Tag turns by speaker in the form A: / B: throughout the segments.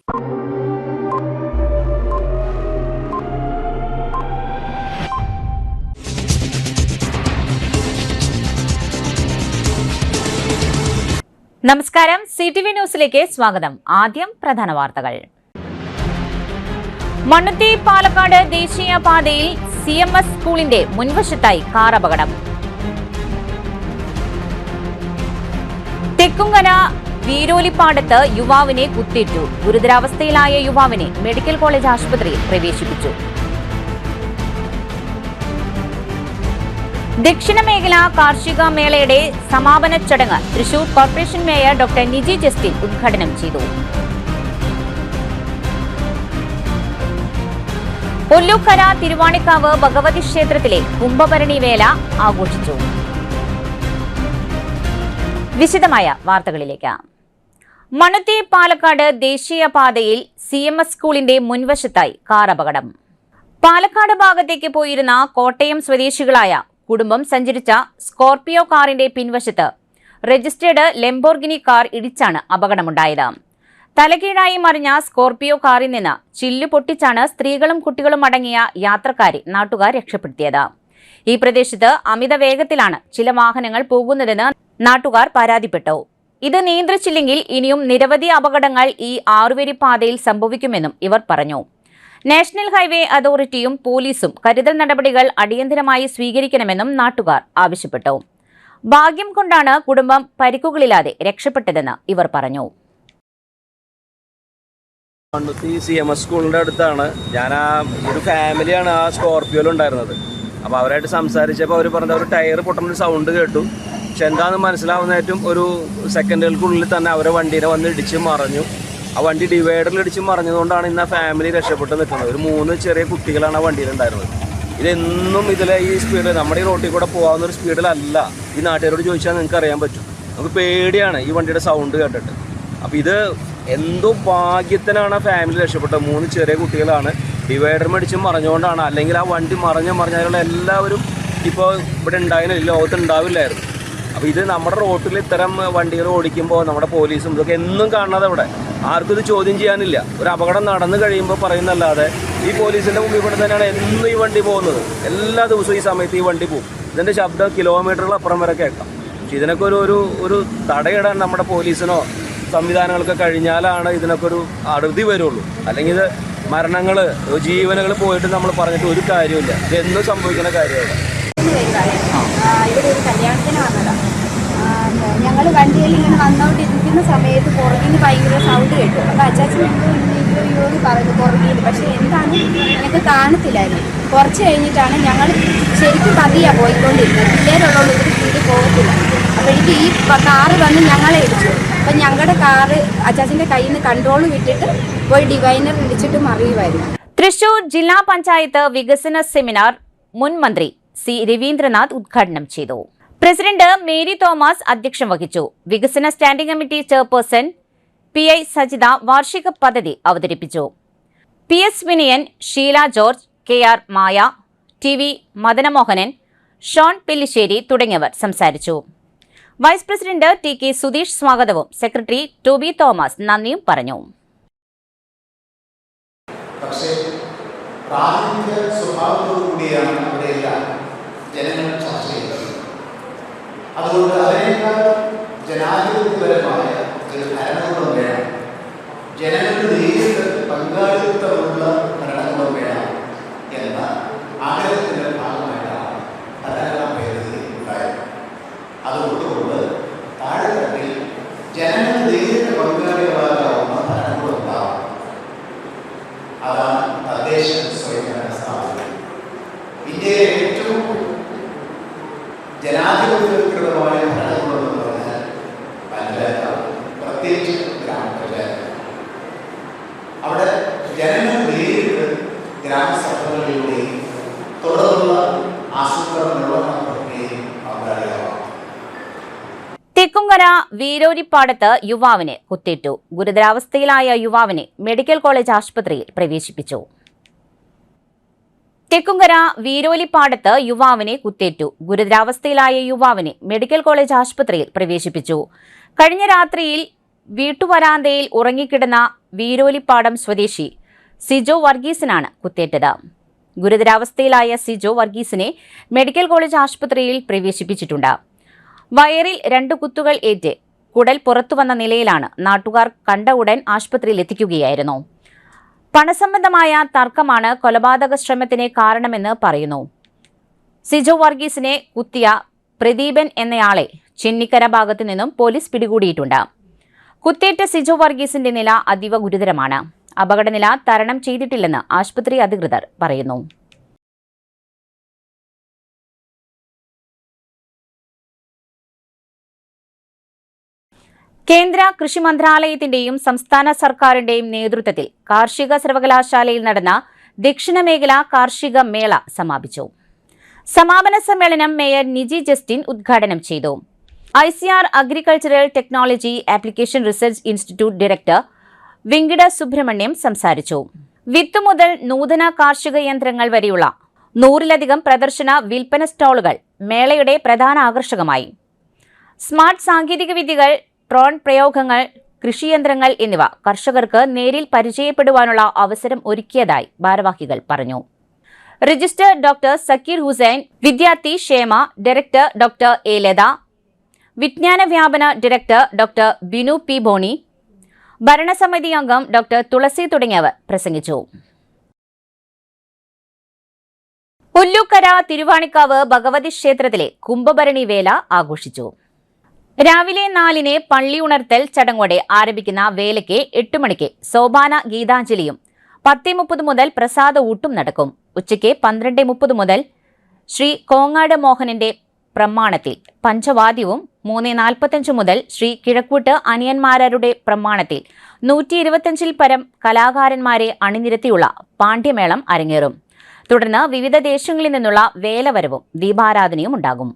A: നമസ്കാരം, CTV ന്യൂസിലേക്ക് സ്വാഗതം. ആദ്യം പ്രധാന വാർത്തകൾ. മണ്ണുത്തി പാലക്കാട് ദേശീയപാതയിൽ CMS സ്കൂളിന്റെ മുൻവശത്തായി കാർ അപകടം. തെക്കുംകര വീരോലിപ്പാടത്ത് യുവാവിനെ കുത്തേറ്റു. ഗുരുതരാവസ്ഥയിലായ യുവാവിനെ മെഡിക്കൽ കോളേജ് ആശുപത്രിയിൽ പ്രവേശിപ്പിച്ചു. ദക്ഷിണ മേഖല കാർഷിക മേളയുടെ സമാപന ചടങ്ങ് Thrissur corporation mayor doctor Niji Justin ഉദ്ഘാടനം ചെയ്തു. ഒല്ലൂക്കര തിരുവാണിക്കാവ് ഭഗവതി ക്ഷേത്രത്തിലെ കുംഭഭരണി വേല ആഘോഷിച്ചു. വിശദമായ വാർത്തകളിലേക്ക്. മണ്ണുത്തി പാലക്കാട് ദേശീയപാതയിൽ CMS സ്കൂളിന്റെ മുൻവശത്തായി കാർ അപകടം. പാലക്കാട് ഭാഗത്തേക്ക് പോയിരുന്ന കോട്ടയം സ്വദേശികളായ കുടുംബം സഞ്ചരിച്ച സ്കോർപിയോ കാറിന്റെ പിൻവശത്ത് രജിസ്റ്റേർഡ് ലെംബോർഗിനി കാർ ഇടിച്ചാണ് അപകടമുണ്ടായത്. തലകീഴായി മറിഞ്ഞ സ്കോർപിയോ കാറിൽ നിന്ന് ചില്ലു പൊട്ടിച്ചാണ് സ്ത്രീകളും കുട്ടികളും അടങ്ങിയ യാത്രക്കാരെ നാട്ടുകാർ രക്ഷപ്പെടുത്തിയത്. ഈ പ്രദേശത്ത് അമിത വേഗത്തിലാണ് ചില വാഹനങ്ങൾ പോകുന്നതെന്ന് നാട്ടുകാർ പരാതിപ്പെട്ടു. ഇത് നിയന്ത്രിച്ചില്ലെങ്കിൽ ഇനിയും നിരവധി അപകടങ്ങൾ ഈ ആറുവരി സംഭവിക്കുമെന്നും ഇവർ പറഞ്ഞു. നാഷണൽ ഹൈവേ അതോറിറ്റിയും പോലീസും കരുതൽ നടപടികൾ അടിയന്തരമായി സ്വീകരിക്കണമെന്നും നാട്ടുകാർ ആവശ്യപ്പെട്ടു. ഭാഗ്യം കൊണ്ടാണ് കുടുംബം പരിക്കുകളില്ലാതെ രക്ഷപ്പെട്ടതെന്ന് ഇവർ പറഞ്ഞു.
B: മണ്ണുത്തി CMS സ്കൂളിൻ്റെ അടുത്താണ് ഞാൻ. ഒരു ഫാമിലിയാണ് ആ സ്കോർപിയോയിൽ ഉണ്ടായിരുന്നത്. അപ്പോൾ അവരായിട്ട് സംസാരിച്ചപ്പോൾ അവർ പറഞ്ഞ ഒരു ടയർ പൊട്ടുന്നൊരു സൗണ്ട് കേട്ടു. പക്ഷെ എന്താണെന്ന് മനസ്സിലാവുന്ന ഏറ്റവും ഒരു സെക്കൻഡുകൾക്കുള്ളിൽ തന്നെ അവരെ വണ്ടീനെ വന്ന് ഇടിച്ച് മറിഞ്ഞു. ആ വണ്ടി ഡിവൈഡറിൽ ഇടിച്ച് മറിഞ്ഞതുകൊണ്ടാണ് ഇന്ന് ആ ഫാമിലി രക്ഷപ്പെട്ട് നിൽക്കുന്നത്. ഒരു 3 ചെറിയ കുട്ടികളാണ് ആ വണ്ടിയിലുണ്ടായിരുന്നത്. ഇതെന്നും ഇതിലെ ഈ സ്പീഡിൽ നമ്മുടെ ഈ റോട്ടിൽ കൂടെ പോകാവുന്ന ഒരു സ്പീഡിലല്ല. ഈ നാട്ടുകാരോട് ചോദിച്ചാൽ നിങ്ങൾക്ക് അറിയാൻ പറ്റും. നമുക്ക് പേടിയാണ് ഈ വണ്ടിയുടെ സൗണ്ട് കേട്ടിട്ട്. അപ്പോൾ ഇത് എന്തോ ഭാഗ്യത്തിനാണ് ആ ഫാമിലി രക്ഷപ്പെട്ടത്. 3 ചെറിയ കുട്ടികളാണ്. ഡിവൈഡർ മേടിച്ച് മറിഞ്ഞുകൊണ്ടാണ്. അല്ലെങ്കിൽ ആ വണ്ടി മറിഞ്ഞതിലുള്ള എല്ലാവരും ഇപ്പോൾ ഇവിടെ ഉണ്ടായിരുന്നില്ല, ലോകത്ത് ഉണ്ടാവില്ലായിരുന്നു. അപ്പോൾ ഇത് നമ്മുടെ റോട്ടിൽ ഇത്തരം വണ്ടികൾ ഓടിക്കുമ്പോൾ നമ്മുടെ പോലീസും ഇതൊക്കെ എന്നും കാണാതെ ഇവിടെ ആർക്കും ഇത് ചോദ്യം ചെയ്യാനില്ല. ഒരു അപകടം നടന്നു കഴിയുമ്പോൾ പറയുന്നല്ലാതെ ഈ പോലീസിൻ്റെ മുമ്പിൽ ഇവിടെ തന്നെയാണ് എന്നും ഈ വണ്ടി പോകുന്നത്. എല്ലാ ദിവസവും ഈ സമയത്ത് ഈ വണ്ടി പോകും. ഇതിൻ്റെ ശബ്ദം കിലോമീറ്ററുകൾ അപ്പുറം വരെ കേൾക്കാം. പക്ഷെ ഇതിനൊക്കെ ഒരു തടയിടാൻ നമ്മുടെ പോലീസിനോ സംവിധാനങ്ങളൊക്കെ കഴിഞ്ഞാലാണ് ഇതിനൊക്കെ ഒരു അറുതി വരുള്ളൂ. അല്ലെങ്കിൽ ഇത് മരണങ്ങൾ, ജീവനുകൾ പോയിട്ട് നമ്മൾ പറഞ്ഞിട്ട് ഒരു കാര്യമില്ല. ഇതെന്നും സംഭവിക്കുന്ന കാര്യമാണ്.
C: ഇവിടെ ഒരു കല്യാണത്തിന് വന്നതാണ്. ഞങ്ങൾ വണ്ടിയിൽ ഇങ്ങനെ വന്നോണ്ടിരിക്കുന്ന സമയത്ത് പുറകിൽ ഭയങ്കര സൗണ്ട് കേട്ടു. അപ്പോൾ അച്ചാച്ചൻ എന്ന് പറഞ്ഞു പുറകിൽ. പക്ഷേ എന്താണ് ഞങ്ങൾക്ക് കാണത്തില്ലായിരുന്നു. കുറച്ച് കഴിഞ്ഞിട്ടാണ് ഞങ്ങൾ ശരിക്കും പതിയാണ് പോയിക്കൊണ്ടിരുന്നത്. പിള്ളേരുള്ളതുകൊണ്ട് ഒരു സ്പീഡിൽ പോകത്തില്ല. അപ്പോഴേക്ക് ഈ കാറ് വന്ന് ഞങ്ങളെ ഇടിച്ചു. അപ്പം ഞങ്ങളുടെ കാറ് അച്ചാച്ചൻ്റെ കയ്യിൽ നിന്ന് കൺട്രോൾ വിട്ടിട്ട് പോയി ഡിവൈനർ ഇടിച്ചിട്ട് മറിയുമായിരുന്നു.
A: തൃശൂർ ജില്ലാ പഞ്ചായത്ത് വികസന സെമിനാർ മുൻ മന്ത്രി C. രവീന്ദ്രനാഥ് ഉദ്ഘാടനം ചെയ്തു. പ്രസിഡന്റ് മേരി തോമസ് അധ്യക്ഷം വഹിച്ചു. വികസന standing committee chairperson PI Sajitha വാർഷിക പദ്ധതി അവതരിപ്പിച്ചു. PS Vinayan, Sheela George, KR Maya, TV Madanamohanan, Shone Pellissery തുടങ്ങിയവർ സംസാരിച്ചു. വൈസ് പ്രസിഡന്റ് TK സുധീഷ് സ്വാഗതവും സെക്രട്ടറി ടോബി തോമസ് നന്ദിയും പറഞ്ഞു.
D: ജനങ്ങൾ ചർച്ച ചെയ്തത് അതുകൊണ്ട് അതിനേക്കാൾ ജനാധിപത്യപരമായ ഒരു ഭരണകൂടം വേണം. ജനങ്ങൾക്ക് നേരിട്ട് പങ്കാളിത്തമുള്ള ഭരണകൂടം വേണം എന്ന ആഗ്രഹത്തിൻ്റെ ഭാഗമായിട്ടാണ് ഭരണഘടനാ ഭേദഗതി ഉണ്ടായത്. അതുകൊണ്ട് താഴെത്തട്ടിൽ ജനങ്ങൾ നേരിട്ട് പങ്കാളികളാകാവുന്ന ഭരണകൂടം ഉണ്ടാവും. അതാണ് തദ്ദേശ സ്വയംഭരണ സ്ഥാപനം. ഇന്ത്യയിലെ ഏറ്റവും ജനാധിപത്യകൃതമായ ഭരണകൂടം എന്ന് പറഞ്ഞാൽ പഞ്ചായത്താണ്, പ്രത്യേകിച്ച് ഗ്രാമപഞ്ചായത്ത്. അവിടെ ജനങ്ങൾ നേരിട്ട് ഗ്രാമസഭകളിലൂടെയും തുടർന്നുള്ള ആസൂത്രണ നിർവഹണ പ്രക്രിയയും പങ്കാളിയാവാം.
A: തെക്കുംകര വീരോലിപ്പാടത്ത് യുവാവിന് കുത്തേറ്റു. ഗുരുതരാവസ്ഥയിലായ യുവാവിനെ മെഡിക്കൽ കോളേജ് ആശുപത്രിയിൽ പ്രവേശിപ്പിച്ചു. തെക്കുംകര വീരോലിപ്പാടത്ത് യുവാവിനെ കുത്തേറ്റു. ഗുരുതരാവസ്ഥയിലായ യുവാവിനെ മെഡിക്കൽ കോളേജ് ആശുപത്രിയിൽ പ്രവേശിപ്പിച്ചു. കഴിഞ്ഞ രാത്രിയിൽ വീട്ടുവരാന്തയിൽ ഉറങ്ങിക്കിടന്ന വീരോലിപ്പാടം സ്വദേശി സിജോ വർഗീസിനാണ് കുത്തേറ്റത്. ഗുരുതരാവസ്ഥയിലായ സിജോ വർഗീസിനെ മെഡിക്കൽ കോളേജ് ആശുപത്രിയിൽ പ്രവേശിപ്പിച്ചിട്ടുണ്ട്. വയറിൽ 2 കുത്തുകൾ ഏറ്റ് കുടൽ പുറത്തുവന്ന നിലയിലാണ്. നാട്ടുകാർ കണ്ട ഉടൻ ആശുപത്രിയിൽ എത്തിക്കുകയായിരുന്നു. പണസംബന്ധമായ തർക്കമാണ് കൊലപാതക ശ്രമത്തിന് കാരണമെന്ന് പറയുന്നു. സിജോ വർഗീസിനെ കുത്തിയ പ്രദീപൻ എന്നയാളെ ചെന്നിക്കര ഭാഗത്തു നിന്നും പോലീസ് പിടികൂടിയിട്ടുണ്ട്. കുത്തേറ്റ സിജോ വർഗീസിന്റെ നില അതീവ ഗുരുതരമാണ്. അപകടനില തരണം ചെയ്തിട്ടില്ലെന്ന് ആശുപത്രി അധികൃതർ പറയുന്നു. കേന്ദ്ര കൃഷി മന്ത്രാലയത്തിന്റെയും സംസ്ഥാന സർക്കാരിന്റെയും നേതൃത്വത്തിൽ കാർഷിക സർവകലാശാലയിൽ നടന്ന ദക്ഷിണമേഖല കാർഷിക മേള സമാപിച്ചു. സമാപന സമ്മേളനം മേയർ നിജി ജസ്റ്റിൻ ഉദ്ഘാടനം ചെയ്തു. ICR agricultural technology application research institute director Venkata Subrahmanyam സംസാരിച്ചു. വിത്ത് മുതൽ നൂതന കാർഷിക യന്ത്രങ്ങൾ വരെയുള്ള 100-ലധികം പ്രദർശന വിൽപ്പന സ്റ്റാളുകൾ മേളയുടെ പ്രധാന ആകർഷകമായി. സ്മാർട്ട് സാങ്കേതിക വിദ്യകൾ, ഡ്രോൺ പ്രയോഗങ്ങൾ, കൃഷിയന്ത്രങ്ങൾ എന്നിവ കർഷകർക്ക് നേരിൽ പരിചയപ്പെടുവാനുള്ള അവസരം ഒരുക്കിയതായി ഭാരവാഹികൾ പറഞ്ഞു. രജിസ്ട്രാർ ഡോക്ടർ സക്കീർ ഹുസൈൻ, വിദ്യാർത്ഥി ക്ഷേമ ഡയറക്ടർ ഡോക്ടർ എ ലത, വിജ്ഞാന വ്യാപന director doctor Binu P Bony, ഭരണസമിതി അംഗം ഡോക്ടർ തുളസി തുടങ്ങിയവർ പ്രസംഗിച്ചു. പുല്ലൂക്കര തിരുവാണിക്കാവ് ഭഗവതി ക്ഷേത്രത്തിലെ കുംഭഭരണി വേല ആഘോഷിച്ചു. രാവിലെ 4-ന് പള്ളി ഉണർത്തൽ ചടങ്ങോടെ ആരംഭിക്കുന്ന വേലയ്ക്ക് 8 മണിക്ക് സോപാന ഗീതാഞ്ജലിയും 10:30 മുതൽ പ്രസാദ ഊട്ടും നടക്കും. ഉച്ചയ്ക്ക് 12:30 മുതൽ ശ്രീ കോങ്ങാട് മോഹനന്റെ പ്രമാണത്തിൽ പഞ്ചവാദ്യവും 3:45 മുതൽ ശ്രീ കിഴക്കൂട്ട് അനിയന്മാരുടെ പ്രമാണത്തിൽ 125-ൽ പരം കലാകാരന്മാരെ അണിനിരത്തിയുള്ള പാണ്ഡ്യമേളം അരങ്ങേറും. തുടർന്ന് വിവിധ ദേശങ്ങളിൽ നിന്നുള്ള വേലവരവും ദീപാരാധനയും ഉണ്ടാകും.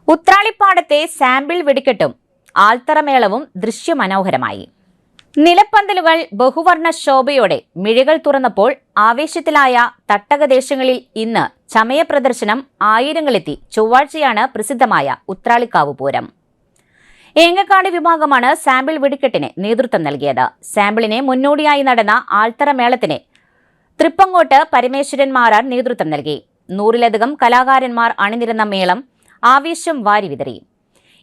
A: ഉത്രാളിപ്പാടത്തെ സാമ്പിൾ വെടിക്കെട്ടും ആൽത്തറമേളവും ദൃശ്യമനോഹരമായി. നിലപ്പന്തലുകൾ ബഹുവർണ്ണ ശോഭയോടെ മിഴികൾ തുറന്നപ്പോൾ ആവേശത്തിലായ തട്ടകദേശങ്ങളിൽ ഇന്ന് ചമയ പ്രദർശനം ആയിരങ്ങളെത്തി. ചൊവ്വാഴ്ചയാണ് പ്രസിദ്ധമായ ഉത്രാളിക്കാവ് പൂരം. ഏങ്ങക്കാട് വിഭാഗമാണ് സാമ്പിൾ വെടിക്കെട്ടിന് നേതൃത്വം നൽകിയത്. സാമ്പിളിന് മുന്നോടിയായി നടന്ന ആൽത്തറമേളത്തിന് തൃപ്പങ്ങോട്ട് പരമേശ്വരൻ മാരാർ നേതൃത്വം നൽകി. 100-ലധികം കലാകാരന്മാർ അണിനിരന്ന മേളം ആവേശം വാരിവിതറി.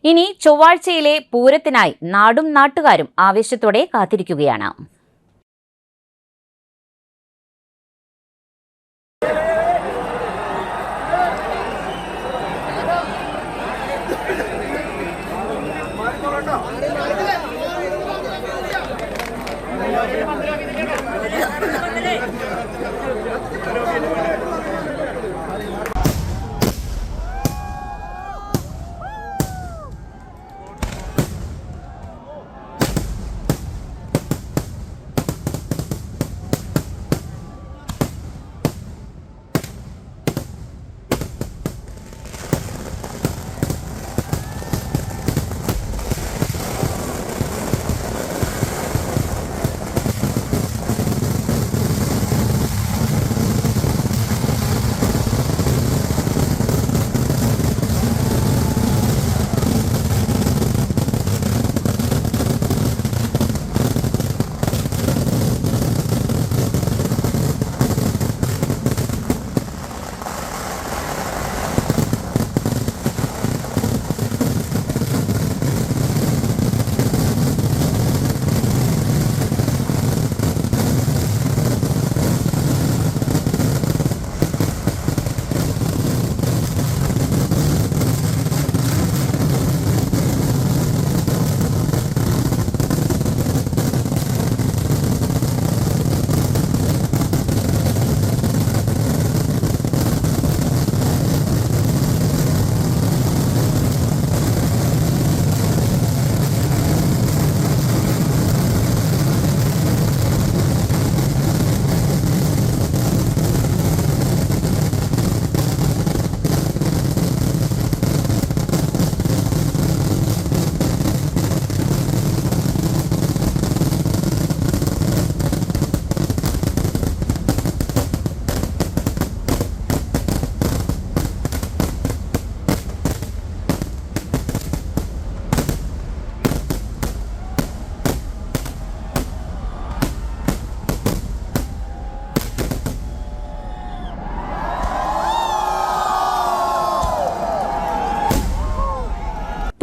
A: ഇനി ചൊവ്വാഴ്ചയിലെ പൂരത്തിനായി നാടും നാട്ടുകാരും ആവേശത്തോടെ കാത്തിരിക്കുകയാണ്.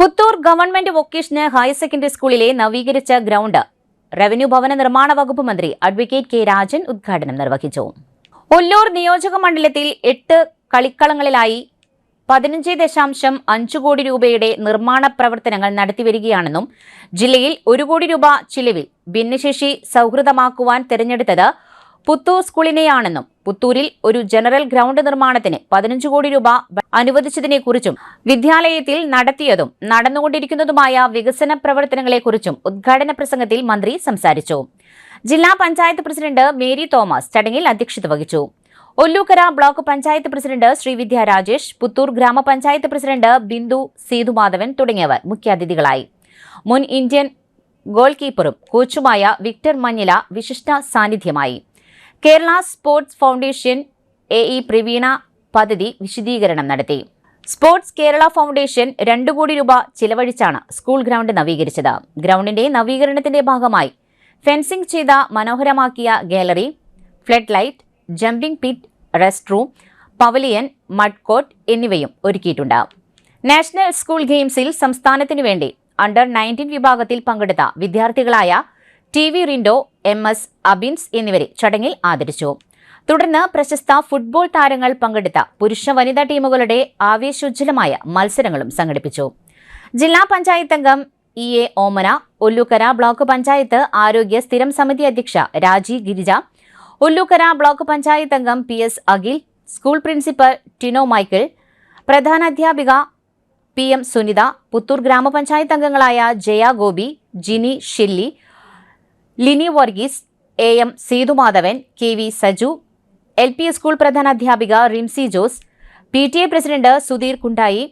A: Puthur government vocational higher secondary സ്കൂളിലെ നവീകരിച്ച ഗ്രൗണ്ട് റവന്യൂ ഭവന നിർമ്മാണ വകുപ്പ് മന്ത്രി അഡ്വക്കേറ്റ് കെ രാജൻ ഉദ്ഘാടനം നിർവഹിച്ചു. ഒല്ലൂർ നിയോജക മണ്ഡലത്തിൽ 8 കളിക്കളങ്ങളിലായി 15.5 കോടി രൂപയുടെ നിർമ്മാണ പ്രവർത്തനങ്ങൾ നടത്തിവരികയാണെന്നും ജില്ലയിൽ 1 കോടി രൂപ ചിലവിൽ ഭിന്നശേഷി സൗഹൃദമാക്കുവാൻ തെരഞ്ഞെടുത്തത് പുത്തൂർ സ്കൂളിനെയാണെന്നും പുത്തൂരിൽ ഒരു ജനറൽ ഗ്രൗണ്ട് നിർമ്മാണത്തിന് 15 കോടി രൂപ അനുവദിച്ചതിനെക്കുറിച്ചും വിദ്യാലയത്തിൽ നടത്തിയതും നടന്നുകൊണ്ടിരിക്കുന്നതുമായ വികസന പ്രവർത്തനങ്ങളെക്കുറിച്ചും ഉദ്ഘാടന പ്രസംഗത്തിൽ മന്ത്രി സംസാരിച്ചു. ജില്ലാ പഞ്ചായത്ത് പ്രസിഡന്റ് മേരി തോമസ് ചടങ്ങിൽ അധ്യക്ഷത വഹിച്ചു. ഒല്ലൂക്കര ബ്ലോക്ക് പഞ്ചായത്ത് പ്രസിഡന്റ് ശ്രീവിദ്യ രാജേഷ്, പുത്തൂർ ഗ്രാമപഞ്ചായത്ത് പ്രസിഡന്റ് ബിന്ദു സേതുമാധവൻ തുടങ്ങിയവർ മുഖ്യാതിഥികളായി. മുൻ ഇന്ത്യൻ ഗോൾ കീപ്പറും കോച്ചുമായ വിക്ടർ മഞ്ഞില വിശിഷ്ട സാന്നിധ്യമായി. Kerala sports foundation AE Praveena പദ്ധതി വിശദീകരണം നടത്തി. സ്പോർട്സ് കേരള ഫൗണ്ടേഷൻ 2 കോടി രൂപ ചിലവഴിച്ചാണ് സ്കൂൾ ഗ്രൗണ്ട് നവീകരിച്ചത്. ഗ്രൗണ്ടിന്റെ നവീകരണത്തിന്റെ ഭാഗമായി ഫെൻസിംഗ് ചെയ്ത മനോഹരമാക്കിയ gallery, flood light, jumping pit, rest room, pavilion, mud court എന്നിവയും ഒരുക്കിയിട്ടുണ്ട്. നാഷണൽ സ്കൂൾ ഗെയിംസിൽ സംസ്ഥാനത്തിനു വേണ്ടി അണ്ടർ 19 വിഭാഗത്തിൽ പങ്കെടുത്ത വിദ്യാർത്ഥികളായ TV റിൻഡോ, MS അബിൻസ് എന്നിവരെ ചടങ്ങിൽ ആദരിച്ചു. തുടർന്ന് പ്രശസ്ത ഫുട്ബോൾ താരങ്ങൾ പങ്കെടുത്ത പുരുഷ വനിതാ ടീമുകളുടെ ആവേശോജ്വലമായ മത്സരങ്ങളും സംഘടിപ്പിച്ചു. ജില്ലാ പഞ്ചായത്ത് അംഗം EA ഓമന, ഒല്ലൂക്കര ബ്ലോക്ക് പഞ്ചായത്ത് ആരോഗ്യ സ്ഥിരം സമിതി അധ്യക്ഷ രാജി ഗിരിജ, ഒല്ലൂക്കര ബ്ലോക്ക് പഞ്ചായത്ത് അംഗം PS Akhil, school principal Tino Michael, പ്രധാനാധ്യാപിക PM സുനിത, പുത്തൂർ ഗ്രാമപഞ്ചായത്ത് അംഗങ്ങളായ Jaya Gopi, Jini Shilly, Lini Varghese, AM Sethumadhavan, KV Saju, LP school പ്രധാനാധ്യാപിക Rimsy Jose, PTA president Sudheer Kundayi,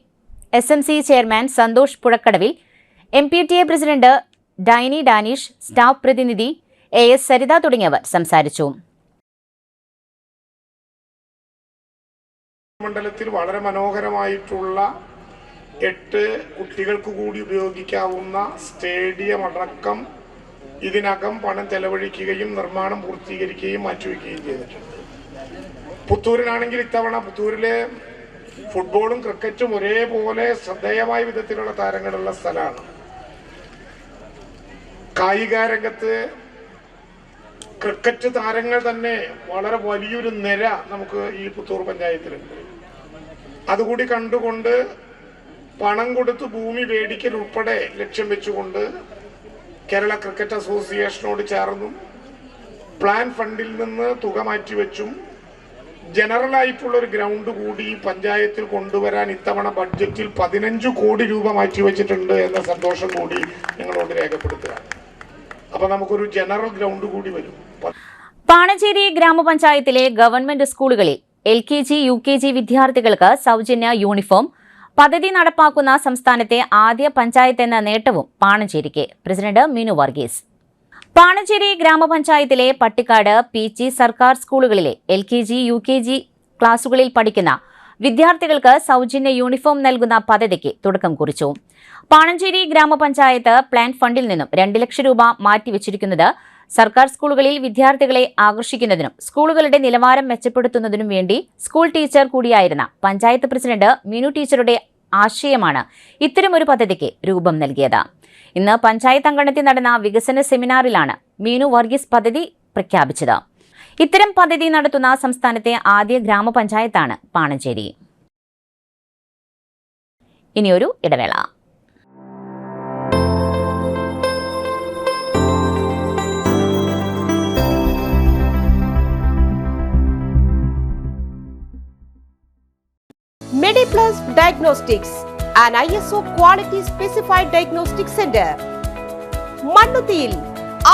A: SMC chairman Santhosh Puzhakkadavil, MPTA president Dainy Danish, staff പ്രതിനിധി AS സരിത തുടങ്ങിയവർ സംസാരിച്ചു.
E: മണ്ഡലത്തിൽ വളരെ മനോഹരമായിട്ടുള്ള 8 കുട്ടികൾക്ക് കൂടി ഉപയോഗിക്കാവുന്ന സ്റ്റേഡിയം അടക്കം ഇതിനകം പണം ചെലവഴിക്കുകയും നിർമ്മാണം പൂർത്തീകരിക്കുകയും മാറ്റിവെക്കുകയും ചെയ്തിട്ടുണ്ട്. പുത്തൂരിനാണെങ്കിൽ ഇത്തവണ പുത്തൂരിലെ ഫുട്ബോളും ക്രിക്കറ്റും ഒരേപോലെ ശ്രദ്ധേയമായ വിധത്തിലുള്ള താരങ്ങളുള്ള സ്ഥലമാണ്. കായിക രംഗത്ത് ക്രിക്കറ്റ് താരങ്ങൾ തന്നെ വളരെ വലിയൊരു നിര നമുക്ക് ഈ പുത്തൂർ പഞ്ചായത്തിലുണ്ട്. അതുകൂടി കണ്ടുകൊണ്ട് പണം കൊടുത്ത് ഭൂമി മേടിക്കൽ ഉൾപ്പെടെ ലക്ഷ്യം വെച്ചുകൊണ്ട് കേരള ക്രിക്കറ്റ് അസോസിയേഷനോട് ചേർന്നും പ്ലാൻ ഫണ്ടിൽ നിന്ന് തുക മാറ്റിവെച്ചും ജനറൽ ആയിട്ടുള്ള ഒരു ഗ്രൗണ്ട് കൂടി പഞ്ചായത്തിൽ കൊണ്ടുവരാൻ ഇത്തവണ ബഡ്ജറ്റിൽ 15 കോടി രൂപ മാറ്റിവെച്ചിട്ടുണ്ട് എന്ന സന്തോഷം കൂടി നിങ്ങളോട് രേഖപ്പെടുത്തുക. അപ്പൊ നമുക്കൊരു ജനറൽ ഗ്രൗണ്ട് കൂടി വരും.
A: പാണഞ്ചേരി ഗ്രാമപഞ്ചായത്തിലെ ഗവൺമെന്റ് സ്കൂളുകളിൽ LKG, UKG വിദ്യാർത്ഥികൾക്ക് സൗജന്യ യൂണിഫോം പദ്ധതി നടപ്പാക്കുന്ന സംസ്ഥാനത്തെ ആദ്യ പഞ്ചായത്ത് എന്ന നേട്ടവും പാണഞ്ചേരിക്ക്. പ്രസിഡന്റ് മിനു വർഗീസ്. പാണഞ്ചേരി ഗ്രാമപഞ്ചായത്തിലെ പട്ടിക്കാട് PG സർക്കാർ സ്കൂളുകളിലെ LKG, UKG ക്ലാസുകളിൽ പഠിക്കുന്ന വിദ്യാർത്ഥികൾക്ക് സൗജന്യ യൂണിഫോം നൽകുന്ന പദ്ധതിക്ക് തുടക്കം കുറിച്ചു. പാണഞ്ചേരി ഗ്രാമപഞ്ചായത്ത് പ്ലാൻ ഫണ്ടിൽ നിന്നും 2 ലക്ഷം രൂപ മാറ്റിവെച്ചിരിക്കുന്നത് സർക്കാർ സ്കൂളുകളിൽ വിദ്യാർത്ഥികളെ ആകർഷിക്കുന്നതിനും സ്കൂളുകളുടെ നിലവാരം മെച്ചപ്പെടുത്തുന്നതിനും വേണ്ടി സ്കൂൾ ടീച്ചർ കൂടിയായിരുന്ന പഞ്ചായത്ത് പ്രസിഡന്റ് മിനു ടീച്ചറുടെ ആശയമാണ് ഇത്തരമൊരു പദ്ധതിക്ക് രൂപം നൽകിയത്. ഇന്ന് പഞ്ചായത്ത് അങ്കണത്തിൽ നടന്ന വികസന സെമിനാറിലാണ് മിനു വർഗീസ് പദ്ധതി പ്രഖ്യാപിച്ചത്. ഇത്തരം പദ്ധതി നടത്തുന്ന സംസ്ഥാനത്തെ ആദ്യ ഗ്രാമപഞ്ചായത്താണ് പാണഞ്ചേരി. ഇനിയൊരു ഇടവേള.
F: MediPlus Diagnostics, an ISO quality specified diagnostic center. മണ്ണുത്തിയിൽ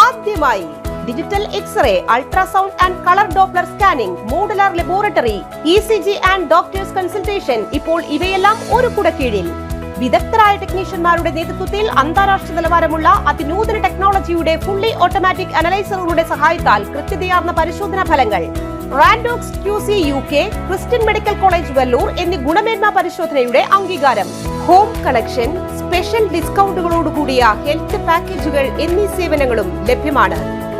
F: ആദ്യമായി digital x-ray, ultrasound and colour doppler scanning, modular laboratory, ECG and doctors consultation. ഇപ്പോൾ ഇവയെല്ലാം ഒരു കുടക്കീഴിൽ വിദഗ്ധരായ ടെക്നീഷ്യന്മാരുടെ നേതൃത്വത്തിൽ അന്താരാഷ്ട്ര നിലവാരമുള്ള അതിനൂതന ടെക്നോളജിയുടെ ഫുള്ളി ഓട്ടോമാറ്റിക് അനലൈസറുകളുടെ സഹായത്താൽ കൃത്യതയാർന്ന പരിശോധനാ ഫലങ്ങൾ. റാൻഡോക്സ് QC UK, Christian medical college Vellore എന്നീ ഗുണമേന്മ പരിശോധനയുടെ അംഗീകാരം. ഹോം കളക്ഷൻ, സ്പെഷ്യൽ ഡിസ്കൗണ്ടുകളോടുകൂടിയ ഹെൽത്ത് പാക്കേജുകൾ എന്നീ സേവനങ്ങളും ലഭ്യമാണ്.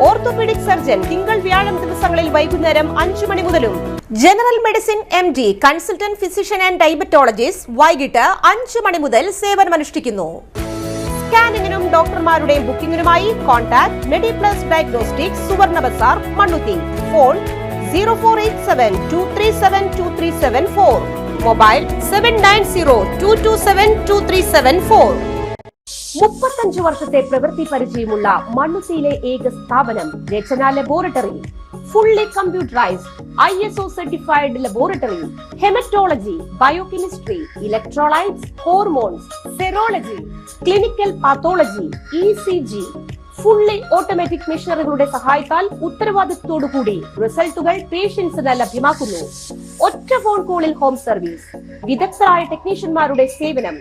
F: ഓർത്തോപീഡിക് സർജൻ തിങ്കൾ വ്യാഴം ദിവസങ്ങളിൽ വൈകുന്നേരം 5 മണി മുതലും general medicine MD, consultant physician and diabetologist വൈകിട്ട് 5 മണി മുതൽ സേവനമനുഷ്ഠിക്കുന്നു. സ്കാനിങ്ങിനും ഡോക്ടർമാരുടെ ബുക്കിംഗിനുമായി കോൺടാക്ട് MediPlus Diagnostics, സുവർണ ബസാർ, മണ്ണുത്തി. Phone 0487237237 mobile 7902272374. 35 വർഷത്തെ പ്രവൃത്തി പരിചയമുള്ള മണ്ണുത്തിയിലെ ഏക സ്ഥാപനം Rachana laboratory. Fully computerised ISO certified laboratory. Haematology, biochemistry, electrolytes, hormones, serology, clinical pathology, ECG, fully automatic മെഷീനറികളുടെ സഹായത്താൽ ഉത്തരവാദിത്വത്തോടുകൂടി റിസൾട്ടുകൾ പേഷ്യൻസിന് ലഭ്യമാക്കുന്നു. ഒറ്റ ഫോൺ കോളിൽ ഹോം സർവീസ്. വിദഗ്ധരായ ടെക്നീഷ്യന്മാരുടെ സേവനം.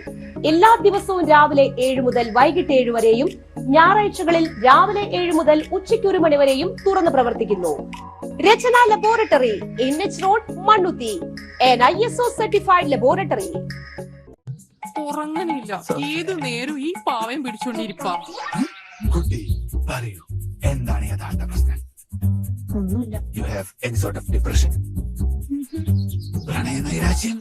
F: എല്ലാ ദിവസവും രാവിലെ 7 മുതൽ വൈകിട്ട് 7 വരെയും ഞായറാഴ്ചകളിൽ രാവിലെ 7 മുതൽ ഉച്ചയ്ക്ക് 1 മണി വരെയും തുറന്നു പ്രവർത്തിക്കുന്നു. Rachana laboratory, NH road, Mannuthy. ISO certified laboratory.
G: ഉറങ്ങണില്ല, ഏത് നേരം ഈ പാവം പിടിച്ചോണ്ടിരിപ്പാ.
D: കുട്ടി പറയൂ, എന്താണ് യഥാർത്ഥ പ്രശ്നം?
G: ഒന്നുമില്ല.
D: You have any sort of depression? പ്രണയ നൈരാശ്യം?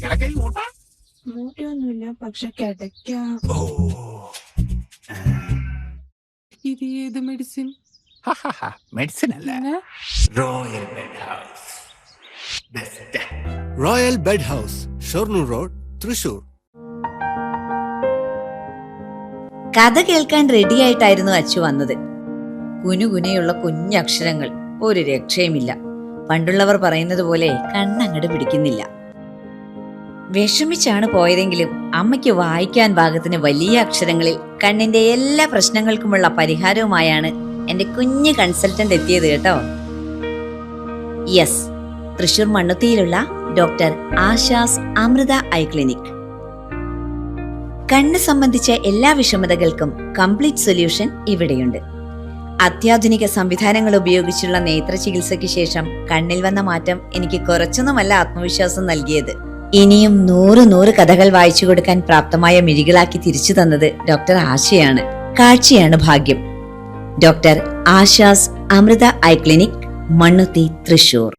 D: കിടക്കയിൽ മൂട്ടാ?
G: മൂട്ടൊന്നുമില്ല, പക്ഷെ കിടക്കാം.
D: ഓ,
G: ഇത് ഏത് മെഡിസിൻ?
D: മെഡിസിൻ അല്ല, royal bed house.
H: Royal bed house, Shoranur road, Thrissur.
I: കഥ കേൾക്കാൻ റെഡിയായിട്ടായിരുന്നു അച്ചു വന്നത്. കുനുകുനയുള്ള കുഞ്ഞക്ഷരങ്ങൾ, ഒരു രക്ഷയുമില്ല. പണ്ടുള്ളവർ പറയുന്നത് പോലെ കണ്ണങ്ങട് പിടിക്കുന്നില്ല. വിഷമിച്ചാണ് പോയതെങ്കിലും അമ്മയ്ക്ക് വായിക്കാൻ പാകത്തിന് വലിയ അക്ഷരങ്ങളിൽ കണ്ണിന്റെ എല്ലാ പ്രശ്നങ്ങൾക്കുമുള്ള പരിഹാരവുമായാണ് എന്റെ കുഞ്ഞ് കൺസൾട്ടന്റ് എത്തിയത് കേട്ടോ. യെസ്, തൃശൂർ മണ്ണുത്തിയിലുള്ള doctor Asha's Amrita eye clinic. കണ്ണ് സംബന്ധിച്ച എല്ലാ വിഷമതകൾക്കും കംപ്ലീറ്റ് സൊല്യൂഷൻ ഇവിടെയുണ്ട്. അത്യാധുനിക സംവിധാനങ്ങൾ ഉപയോഗിച്ചുള്ള നേത്ര ചികിത്സയ്ക്ക് ശേഷം കണ്ണിൽ വന്ന മാറ്റം എനിക്ക് കുറച്ചൊന്നുമല്ല ആത്മവിശ്വാസം നൽകിയത്. ഇനിയും 100 കഥകൾ വായിച്ചു കൊടുക്കാൻ പ്രാപ്തമായ മിഴികളാക്കി തിരിച്ചു തന്നത് ഡോക്ടർ ആശയാണ്. കാഴ്ചയാണ് ഭാഗ്യം. Doctor Asha's Amrita eye clinic, Mannuthy, Thrissur.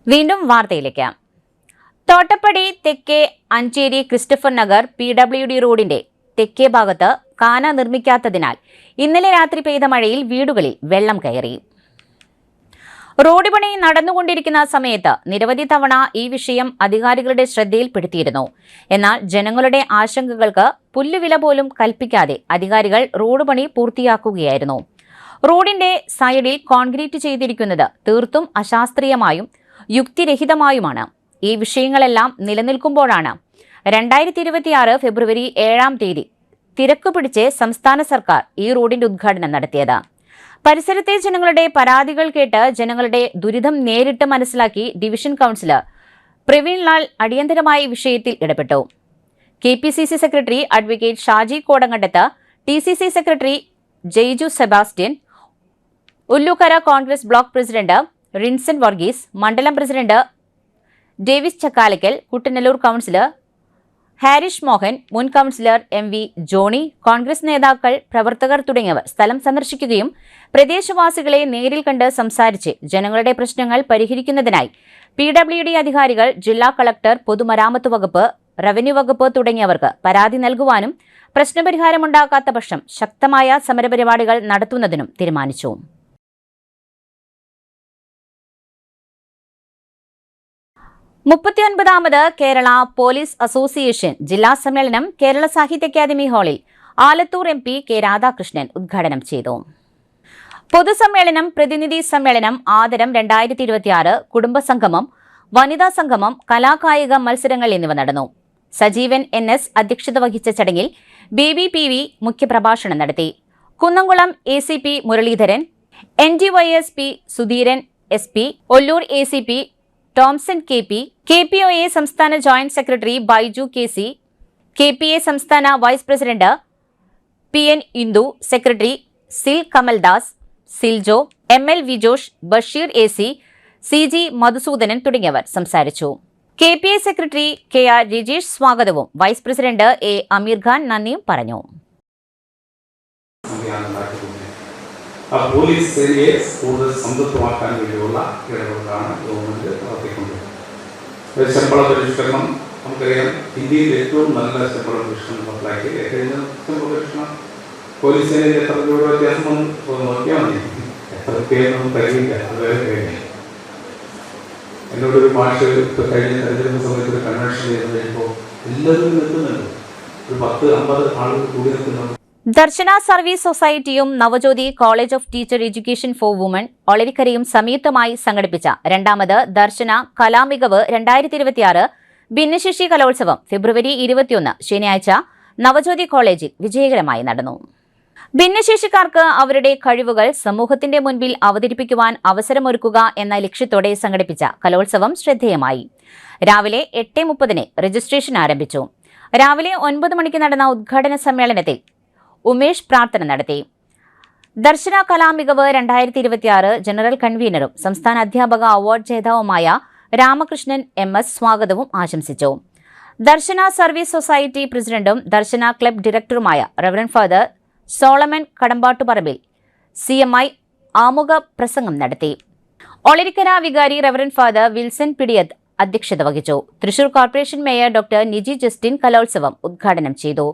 A: വീണ്ടും വാർത്തയിലേക്ക്. തോട്ടപ്പടി തെക്കേ അഞ്ചേരി ക്രിസ്റ്റഫർ നഗർ PWD റോഡിന്റെ തെക്കേ ഭാഗത്ത് കാന നിർമ്മിക്കാത്തതിനാൽ ഇന്നലെ രാത്രി പെയ്ത മഴയിൽ വീടുകളിൽ വെള്ളം കയറി. റോഡ് പണി നടന്നുകൊണ്ടിരിക്കുന്ന സമയത്ത് നിരവധി തവണ ഈ വിഷയം അധികാരികളുടെ ശ്രദ്ധയിൽപ്പെടുത്തിയിരുന്നു. എന്നാൽ ജനങ്ങളുടെ ആശങ്കകൾക്ക് പുല്ലുവില പോലും കൽപ്പിക്കാതെ അധികാരികൾ റോഡ് പണി പൂർത്തിയാക്കുകയായിരുന്നു. റോഡിന്റെ സൈഡിൽ കോൺക്രീറ്റ് ചെയ്തിരിക്കുന്നത് തീർത്തും അശാസ്ത്രീയമായും യുക്തിരഹിതമായുമാണ്. ഈ വിഷയങ്ങളെല്ലാം നിലനിൽക്കുമ്പോഴാണ് 2026 ഫെബ്രുവരി 7-ാം തീയതി തിരക്ക് പിടിച്ച് സംസ്ഥാന സർക്കാർ ഈ റോഡിന്റെ ഉദ്ഘാടനം നടത്തിയത്. പരിസരത്തെ ജനങ്ങളുടെ പരാതികൾ കേട്ട് ജനങ്ങളുടെ ദുരിതം നേരിട്ട് മനസ്സിലാക്കി ഡിവിഷൻ കൗൺസിലർ പ്രവീൺ ലാൽ അടിയന്തരമായി വിഷയത്തിൽ ഇടപെട്ടു. KPCC secretary advocate Shaji Kodangandath, TCC secretary Jaiju Sebastian, Ollukkara Congress block president Rinson Varghese, മണ്ഡലം president Davis Chakkalakkal, Kuttanellur councillor Harish Mohan, മുൻ കൗൺസിലർ MV ജോണി, കോൺഗ്രസ് നേതാക്കൾ, പ്രവർത്തകർ തുടങ്ങിയവർ സ്ഥലം സന്ദർശിക്കുകയും പ്രദേശവാസികളെ നേരിൽ കണ്ട് സംസാരിച്ച് ജനങ്ങളുടെ പ്രശ്നങ്ങൾ പരിഹരിക്കുന്നതിനായി PWD അധികാരികൾ, ജില്ലാ കളക്ടർ, പൊതുമരാമത്ത് വകുപ്പ്, റവന്യൂ വകുപ്പ് തുടങ്ങിയവർക്ക് പരാതി നൽകുവാനും പ്രശ്നപരിഹാരമുണ്ടാകാത്ത പക്ഷം ശക്തമായ സമരപരിപാടികൾ നടത്തുന്നതിനും തീരുമാനിച്ചു. മുപ്പത്തിയൊൻപതാമത് കേരള പോലീസ് അസോസിയേഷൻ ജില്ലാ സമ്മേളനം കേരള സാഹിത്യ അക്കാദമി ഹാളിൽ ആലത്തൂർ MP K രാധാകൃഷ്ണൻ ഉദ്ഘാടനം ചെയ്തു. പൊതുസമ്മേളനം, പ്രതിനിധി സമ്മേളനം, ആദരം 2026, കുടുംബസംഗമം, വനിതാ സംഗമം, കലാകായിക മത്സരങ്ങൾ എന്നിവ നടന്നു. സജീവൻ NS അധ്യക്ഷത വഹിച്ച ചടങ്ങിൽ BBPV മുഖ്യപ്രഭാഷണം നടത്തി. Kunnamkulam ACP Muraleedharan, NDYSP Sudheeran SP, Ollur ACP Thomson KP, KPOA സംസ്ഥാന joint secretary Baiju KC, KPA സംസ്ഥാന vice president PN Indu, secretary സിൽ Kamaldas, Siljo, ML Vijosh, Basheer AC, CG Madhusoodanan തുടങ്ങിയവർ സംസാരിച്ചു. KPA സെക്രട്ടറി KR രജീഷ് സ്വാഗതവും വൈസ് പ്രസിഡന്റ് A അമീർ ഖാൻ നന്ദിയും പറഞ്ഞു.
J: പോലീസ് സേനയെ കൂടുതൽ സംതൃപ്തമാക്കാൻ വേണ്ടിയുള്ള ഇടപെടലാണ് ഗവൺമെന്റ് നടത്തിക്കൊണ്ടിരുന്നത്. ശമ്പള പരിഷ്കരണം നമുക്കറിയാം, ഇന്ത്യയിൽ ഏറ്റവും നല്ല ശമ്പള പരിഷ്കരണം നടപ്പിലാക്കി. കഴിഞ്ഞ ശമ്പള പരിഷ്കരണം പോലീസ് സേനയിൽ എത്ര രൂപ വ്യത്യാസം വന്ന് നോക്കിയാൽ മതി. എത്ര പേരൊന്നും കഴിയില്ല, അത് വേറെ കഴിഞ്ഞു. എന്നോടൊരു മാഷ് കഴിഞ്ഞ തെരഞ്ഞെടുപ്പ് സമയത്ത് ഒരു കൺവെൻഷൻ ചെയ്ത് കഴിയുമ്പോൾ എല്ലാവരും നിൽക്കുന്നുണ്ട്. ഒരു 10-50 ആളുകൾ കൂടി നിൽക്കുന്നുണ്ട്.
A: ദർശന സർവീസ് സൊസൈറ്റിയും Navajyothi college of teacher education for woman ഒളരിക്കരയും സംയുക്തമായി സംഘടിപ്പിച്ച രണ്ടാമത് ദർശന കലാമികവ് 2026 ഭിന്നശേഷി കലോത്സവം ഫെബ്രുവരി 21 ശനിയാഴ്ച നവജ്യോതി കോളേജിൽ വിജയകരമായി നടന്നു. ഭിന്നശേഷിക്കാർക്ക് അവരുടെ കഴിവുകൾ സമൂഹത്തിന്റെ മുൻപിൽ അവതരിപ്പിക്കുവാൻ അവസരമൊരുക്കുക എന്ന ലക്ഷ്യത്തോടെ സംഘടിപ്പിച്ച കലോത്സവം ശ്രദ്ധേയമായി. രാവിലെ 8:30 രജിസ്ട്രേഷൻ ആരംഭിച്ചു. രാവിലെ 9 മണിക്ക് നടന്ന ഉദ്ഘാടന സമ്മേളനത്തിൽ ഉമേഷ് പ്രാർത്ഥന നടത്തി. ദർശന കലാമികവ് 2026 ജനറൽ കൺവീനറും സംസ്ഥാന അധ്യാപക അവാർഡ് ജേതാവുമായ രാമകൃഷ്ണൻ MS സ്വാഗതവും ആശംസിച്ചു. ദർശന സർവീസ് സൊസൈറ്റി പ്രസിഡന്റും ദർശന ക്ലബ് ഡയറക്ടറുമായ reverend father Solomon Kadambattuparambil CMI ആമുഖ പ്രസംഗം നടത്തി. ഒളരിക്കര വികാരി റവറൻഡ് ഫാദർ വിൽസൺ പിടിയത്ത് അധ്യക്ഷത വഹിച്ചു. Thrissur corporation mayor doctor Niji Justin കലോത്സവം ഉദ്ഘാടനം ചെയ്തു.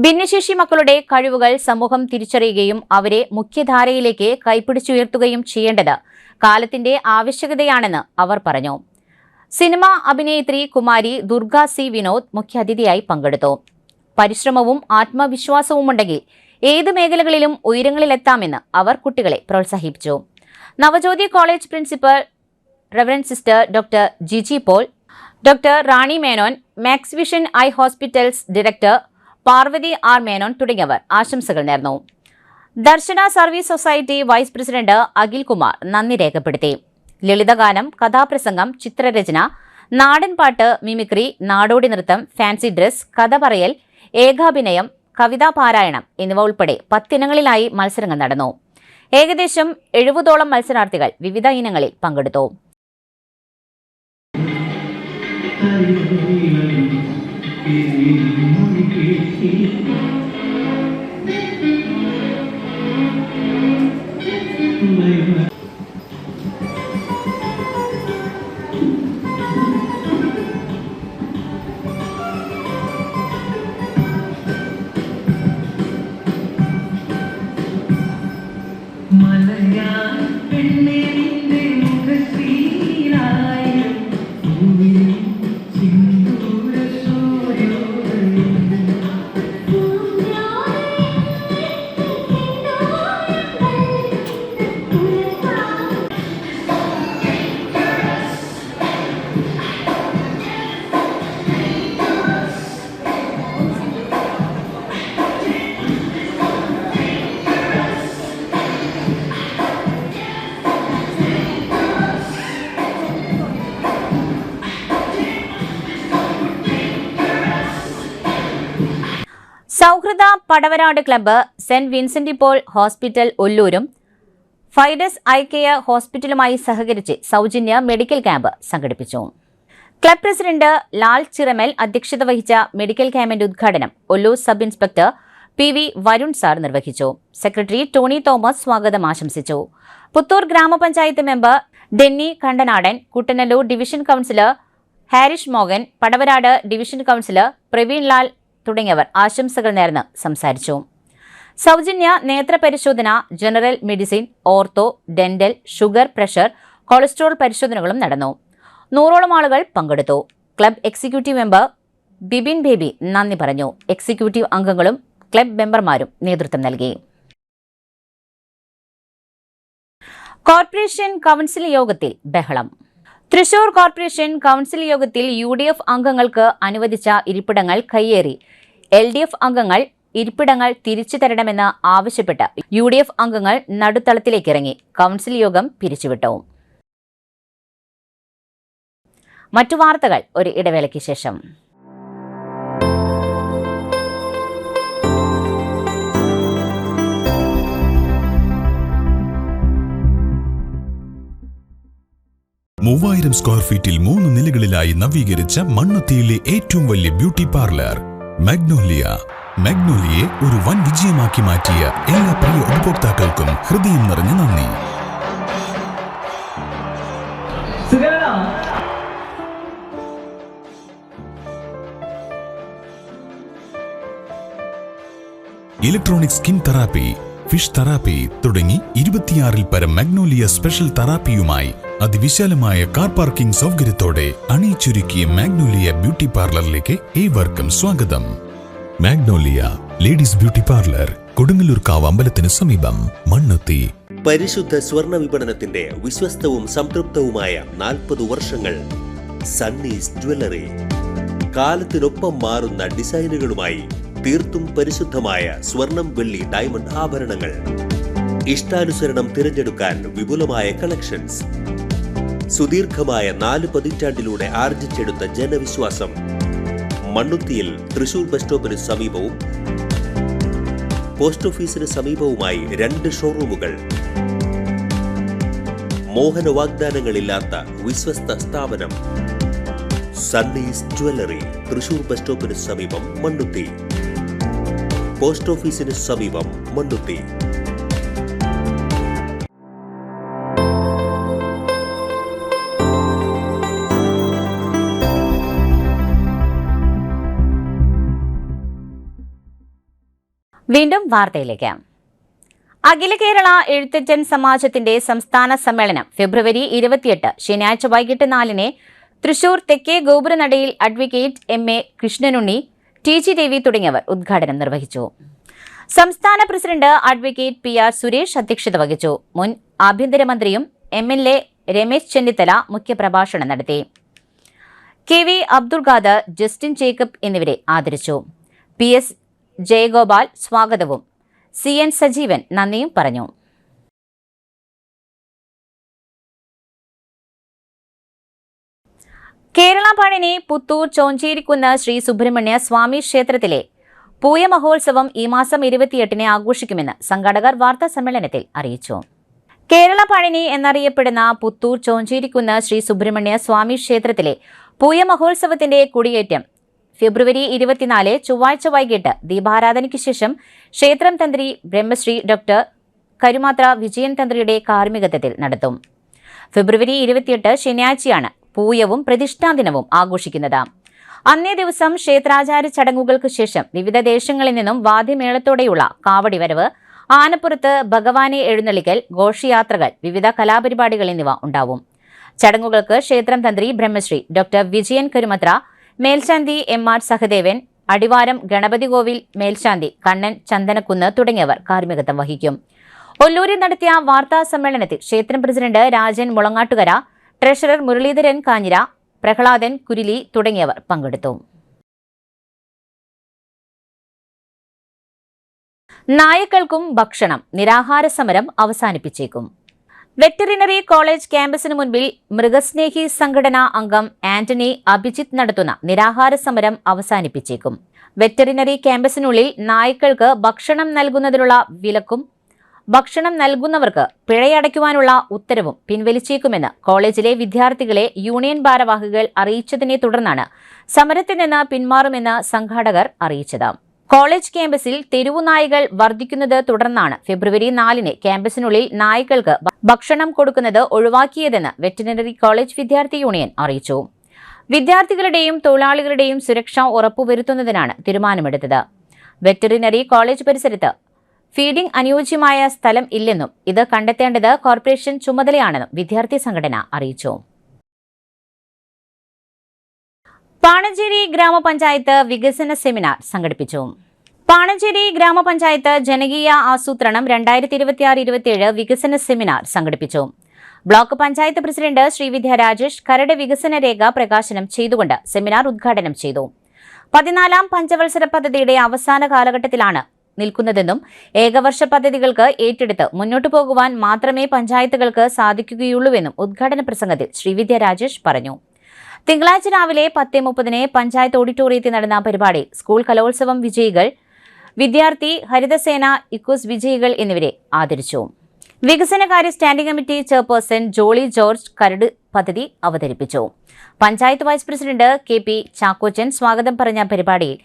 A: ഭിന്നശേഷി മക്കളുടെ കഴിവുകൾ സമൂഹം തിരിച്ചറിയുകയും അവരെ മുഖ്യധാരയിലേക്ക് കൈപ്പിടിച്ചുയർത്തുകയും ചെയ്യേണ്ടത് കാലത്തിന്റെ ആവശ്യകതയാണെന്ന് അവർ പറഞ്ഞു. സിനിമ അഭിനേത്രി കുമാരി ദുർഗ C വിനോദ് മുഖ്യാതിഥിയായി പങ്കെടുത്തു. പരിശ്രമവും ആത്മവിശ്വാസവുമുണ്ടെങ്കിൽ ഏത് മേഖലകളിലും ഉയരങ്ങളിലെത്താമെന്ന് അവർ കുട്ടികളെ പ്രോത്സാഹിപ്പിച്ചു. Navajyothi college principal reverend sister doctor Jiji Paul, doctor Rani Menon, Max Vision eye hospitals director Parvathi R Menon തുടങ്ങിയവർ ആശംസകൾ നേർന്നു. Darshana service society vice president Akhil Kumar നന്ദി രേഖപ്പെടുത്തി. ലളിതഗാനം, കഥാപ്രസംഗം, ചിത്രരചന, നാടൻപാട്ട്, മിമിക്രി, നാടോടി നൃത്തം, ഫാൻസി ഡ്രസ്, കഥ പറയൽ, ഏകാഭിനയം, കവിതാ പാരായണം എന്നിവ ഉൾപ്പെടെ 10 ഇനങ്ങളിലായി മത്സരങ്ങൾ നടന്നു. ഏകദേശം 70ഓളം മത്സരാർത്ഥികൾ വിവിധ ഇനങ്ങളിൽ പങ്കെടുത്തു. Padavarad club, saint Vincent Paul hospital ഒല്ലൂരും ഫൈഡസ് ഐ കെയർ ഹോസ്പിറ്റലുമായി സഹകരിച്ച് സൗജന്യ മെഡിക്കൽ ക്യാമ്പ് സംഘടിപ്പിച്ചു. ക്ലബ് പ്രസിഡന്റ് ലാൽ ചിറമൽ അധ്യക്ഷത വഹിച്ച മെഡിക്കൽ ക്യാമ്പിന്റെ ഉദ്ഘാടനം Ollur sub inspector PV Varun sir നിർവഹിച്ചു. സെക്രട്ടറി ടോണി തോമസ് സ്വാഗതം ആശംസിച്ചു. പുത്തൂർ ഗ്രാമപഞ്ചായത്ത് member Denny Kandanadan, Kuttanellur division councillor Harish Mohan, Padavarad division councillor Praveen Lal തുടങ്ങിയവർ ആശംസകൾ നേർന്ന് സംസാരിച്ചു. സൗജന്യ നേത്ര പരിശോധന, general medicine, ortho, dental, sugar, pressure, cholesterol പരിശോധനകളും നടന്നു. 100ഓളം ആളുകൾ പങ്കെടുത്തു. Club executive member Bibin baby നന്ദി പറഞ്ഞു. എക്സിക്യൂട്ടീവ് അംഗങ്ങളും ക്ലബ് മെമ്പർമാരും നേതൃത്വം നൽകി. കോർപ്പറേഷൻ കൌൺസിൽ യോഗത്തിൽ ബഹളം. തൃശൂർ കോർപ്പറേഷൻ കൌൺസിൽ യോഗത്തിൽ UDF അംഗങ്ങൾക്ക് അനുവദിച്ച ഇരിപ്പിടങ്ങൾ കയ്യേറി LDF അംഗങ്ങൾ ഇരിപ്പിടങ്ങൾ തിരിച്ചു തരണമെന്ന് ആവശ്യപ്പെട്ട് UDF അംഗങ്ങൾ നടുത്തളത്തിലേക്കിറങ്ങി. കൌൺസിൽ യോഗം പിരിച്ചുവിട്ടു. മറ്റു വാർത്തകൾ ഒരു ഇടവേളയ്ക്ക് ശേഷം.
K: മൂവായിരം സ്ക്വയർ ഫീറ്റിൽ 3 നിലകളിലായി നവീകരിച്ച മണ്ണുത്തിയിലെ ഏറ്റവും വലിയ ബ്യൂട്ടി പാർലർ മാഗ്നോലിയ. മാഗ്നോലിയെ ഒരു വൻ വിജയമാക്കി മാറ്റിയ എല്ലാ പ്രിയ ഉപഭോക്താക്കൾക്കും ഹൃദയം നിറഞ്ഞ നന്ദി. Electronic skin therapy, fish therapy തുടങ്ങി 26-ൽ പരം മാഗ്നോലിയ സ്പെഷ്യൽ തെറാപ്പിയുമായി അതിവിശാലമായ കാർ പാർക്കിംഗ് സൗകര്യത്തോടെ അണിയിച്ചൊരുക്കിയ മാഗ്നോലിയ ബ്യൂട്ടി പാർലറിലേക്ക് ഏവർക്കും സ്വാഗതം. മാഗ്നോലിയ ലേഡീസ് ബ്യൂട്ടി പാർലർ, കൊടുങ്ങല്ലൂർക്കാവ് അമ്പലത്തിന് സമീപം, മണ്ണുത്തി.
L: പരിശുദ്ധ സ്വർണ്ണ വിപണനത്തിന്റെ വിശ്വസ്തവും സംതൃപ്തവുമായ 40 വർഷങ്ങൾ. സണ്ണീസ് ജ്വല്ലറി. കാലത്തിനൊപ്പം മാറുന്ന ഡിസൈനുകളുമായി തീർത്തും പരിശുദ്ധമായ സ്വർണം, വെള്ളി, ഡയമണ്ട് ആഭരണങ്ങൾ. ഇഷ്ടാനുസരണം തിരഞ്ഞെടുക്കാൻ വിപുലമായ കളക്ഷൻസ്. സുദീർഘമായ 4 പതിറ്റാണ്ടിലൂടെ ആർജിച്ചെടുത്ത ജനവിശ്വാസം. മണ്ണുത്തിയിൽ തൃശൂർ ബസ് സ്റ്റോപ്പിന് സമീപവും പോസ്റ്റ് ഓഫീസിന് സമീപവുമായി 2 ഷോറൂമുകൾ. മോഹന വാഗ്ദാനങ്ങളില്ലാത്ത വിശ്വസ്ത സ്ഥാപനം. സണ്ണീസ് ജ്വല്ലറി, തൃശൂർ ബസ് സ്റ്റോപ്പിന് സമീപം, മണ്ണുത്തി. പോസ്റ്റ് ഓഫീസിന് സമീപം, മണ്ണുത്തി.
A: വീണ്ടും വാർത്തയിലേക്ക്. അഖില കേരള എഴുത്തച്ഛൻ സമാജത്തിന്റെ സംസ്ഥാന സമ്മേളനം ഫെബ്രുവരി 28 ശനിയാഴ്ച വൈകിട്ട് 4-ന് തൃശൂർ തെക്കേ ഗോപുരനടയിൽ advocate MA Krishnanunni, TG Ravi തുടങ്ങിയവർ ഉദ്ഘാടനം നിർവഹിച്ചു. സംസ്ഥാന പ്രസിഡന്റ് അഡ്വക്കേറ്റ് PR സുരേഷ് അധ്യക്ഷത വഹിച്ചു. മുൻ ആഭ്യന്തരമന്ത്രിയും MLA രമേശ് ചെന്നിത്തല മുഖ്യപ്രഭാഷണം നടത്തി. KV Abdul Khader, Justin Jacob എന്നിവരെ ആദരിച്ചു. PS ജയഗോപാൽ സ്വാഗതവും CN സജീവൻ നന്ദിയും പറഞ്ഞു. കേരള പഴനി പുത്തൂർ ചോഞ്ചേരിക്കുന്ന് ശ്രീ സുബ്രഹ്മണ്യ സ്വാമി ക്ഷേത്രത്തിലെ പൂയ മഹോത്സവം ഈ മാസം 28-ന് ആഘോഷിക്കുമെന്ന് സംഘാടകർ വാർത്താ സമ്മേളനത്തിൽ അറിയിച്ചു. കേരള പഴനി എന്നറിയപ്പെടുന്ന പുത്തൂർ ചോഞ്ചേരിക്കുന്ന് ശ്രീ സുബ്രഹ്മണ്യ സ്വാമി ക്ഷേത്രത്തിലെ പൂയ മഹോത്സവത്തിന്റെ കൊടിയേറ്റം ഫെബ്രുവരി 24 ചൊവ്വാഴ്ച വൈകിട്ട് ദീപാരാധനയ്ക്ക് ശേഷം ക്ഷേത്രം തന്ത്രി ബ്രഹ്മശ്രീ ഡോക്ടർ കരുമാത്ര വിജയൻ തന്ത്രിയുടെ കാർമ്മികത്വത്തിൽ നടത്തും. ഫെബ്രുവരി 28 ശനിയാഴ്ചയാണ് പൂയവും പ്രതിഷ്ഠാദിനവും ആഘോഷിക്കുന്നത്. അന്നേ ദിവസം ക്ഷേത്രാചാര ചടങ്ങുകൾക്ക് ശേഷം വിവിധ ദേശങ്ങളിൽ നിന്നും വാദ്യമേളത്തോടെയുള്ള കാവടി വരവ്, ആനപ്പുറത്ത് ഭഗവാനെ എഴുന്നള്ളിക്കൽ, ഘോഷയാത്രകൾ, വിവിധ കലാപരിപാടികൾ എന്നിവ ഉണ്ടാവും. ചടങ്ങുകൾക്ക് ക്ഷേത്രം തന്ത്രി ബ്രഹ്മശ്രീ ഡോക്ടർ വിജയൻ കരുമത്ര, മേൽശാന്തി MR സഹദേവൻ, അടിവാരം ഗണപതി കോവിൽ മേൽശാന്തി കണ്ണൻ ചന്ദനക്കുന്ന് തുടങ്ങിയവർ കാർമ്മികത്വം വഹിക്കും. ഒല്ലൂരിൽ നടത്തിയ വാർത്താ സമ്മേളനത്തിൽ ക്ഷേത്രം പ്രസിഡന്റ് രാജൻ മുളങ്ങാട്ടുകര, ട്രഷറർ മുരളീധരൻ കാഞ്ഞിര, പ്രഹ്ലാദൻ കുരിലി തുടങ്ങിയവർ പങ്കെടുത്തു. നായ്ക്കൾക്കും ഭക്ഷണം, നിരാഹാര സമരം അവസാനിപ്പിച്ചേക്കും. വെറ്ററിനറി കോളേജ് ക്യാമ്പസിന് മുൻപിൽ മൃഗസ്നേഹി സംഘടനാ അംഗം ആന്റണി അഭിജിത്ത് നടത്തുന്ന നിരാഹാര സമരം അവസാനിപ്പിച്ചേക്കും. വെറ്ററിനറി ക്യാമ്പസിനുള്ളിൽ നായ്ക്കൾക്ക് ഭക്ഷണം നൽകുന്നതിനുള്ള വിലക്കും ഭക്ഷണം നൽകുന്നവർക്ക് പിഴയടയ്ക്കുവാനുള്ള ഉത്തരവും പിൻവലിച്ചേക്കുമെന്ന് കോളേജിലെ വിദ്യാർത്ഥികളെ യൂണിയൻ ഭാരവാഹികൾ അറിയിച്ചതിനെ തുടർന്നാണ് സമരത്തിൽ നിന്ന് പിന്മാറുമെന്ന് സംഘാടകർ അറിയിച്ചത്. കോളേജ് ക്യാമ്പസിൽ തെരുവുനായ്കൾ വർദ്ധിക്കുന്നത് തുടർന്നാണ് ഫെബ്രുവരി 4-ന് ക്യാമ്പസിനുള്ളിൽ നായ്ക്കൾക്ക് ഭക്ഷണം കൊടുക്കുന്നത് ഒഴിവാക്കിയതെന്ന് വെറ്ററിനറി കോളേജ് വിദ്യാർത്ഥി യൂണിയൻ അറിയിച്ചു. വിദ്യാർത്ഥികളുടെയും തൊഴിലാളികളുടെയും സുരക്ഷ ഉറപ്പുവരുത്തുന്നതിനാണ് തീരുമാനമെടുത്തത്. വെറ്ററിനറി കോളേജ് പരിസരത്ത് ഫീഡിംഗ് അനുയോജ്യമായ സ്ഥലം ഇല്ലെന്നും ഇത് കണ്ടെത്തേണ്ടത് കോർപ്പറേഷൻ ചുമതലയാണെന്നും വിദ്യാർത്ഥി സംഘടന അറിയിച്ചു. പാണഞ്ചേരി ഗ്രാമപഞ്ചായത്ത് വികസന സെമിനാർ സംഘടിപ്പിച്ചു. പാണഞ്ചേരി ഗ്രാമപഞ്ചായത്ത് ജനകീയ ആസൂത്രണം 2026-27 വികസന സെമിനാർ സംഘടിപ്പിച്ചു. ബ്ലോക്ക് പഞ്ചായത്ത് പ്രസിഡന്റ് ശ്രീവിദ്യ രാജേഷ് കരട് വികസന രേഖ പ്രകാശനം ചെയ്തുകൊണ്ട് സെമിനാർ ഉദ്ഘാടനം ചെയ്തു. 14ാം പഞ്ചവത്സര പദ്ധതിയുടെ അവസാന കാലഘട്ടത്തിലാണ് നിൽക്കുന്നതെന്നും ഏകവർഷ പദ്ധതികൾക്ക് ഏറ്റെടുത്ത് മുന്നോട്ടു പോകുവാൻ മാത്രമേ പഞ്ചായത്തുകൾക്ക് സാധിക്കുകയുള്ളൂവെന്നും ഉദ്ഘാടന പ്രസംഗത്തിൽ ശ്രീവിദ്യ രാജേഷ് പറഞ്ഞു. തിങ്കളാഴ്ച രാവിലെ 10:30 പഞ്ചായത്ത് ഓഡിറ്റോറിയത്തിൽ നടന്ന പരിപാടിയിൽ സ്കൂൾ കലോത്സവം വിജയികൾ, വിദ്യാർത്ഥി ഹരിതസേന ഇക്കൂസ് വിജയികൾ എന്നിവരെ ആദരിച്ചു. വികസനകാര്യ standing committee chairperson Jolly George കരട് പദ്ധതി അവതരിപ്പിച്ചു. Panchayat vice president KP Chackochan സ്വാഗതം പറഞ്ഞ പരിപാടിയിൽ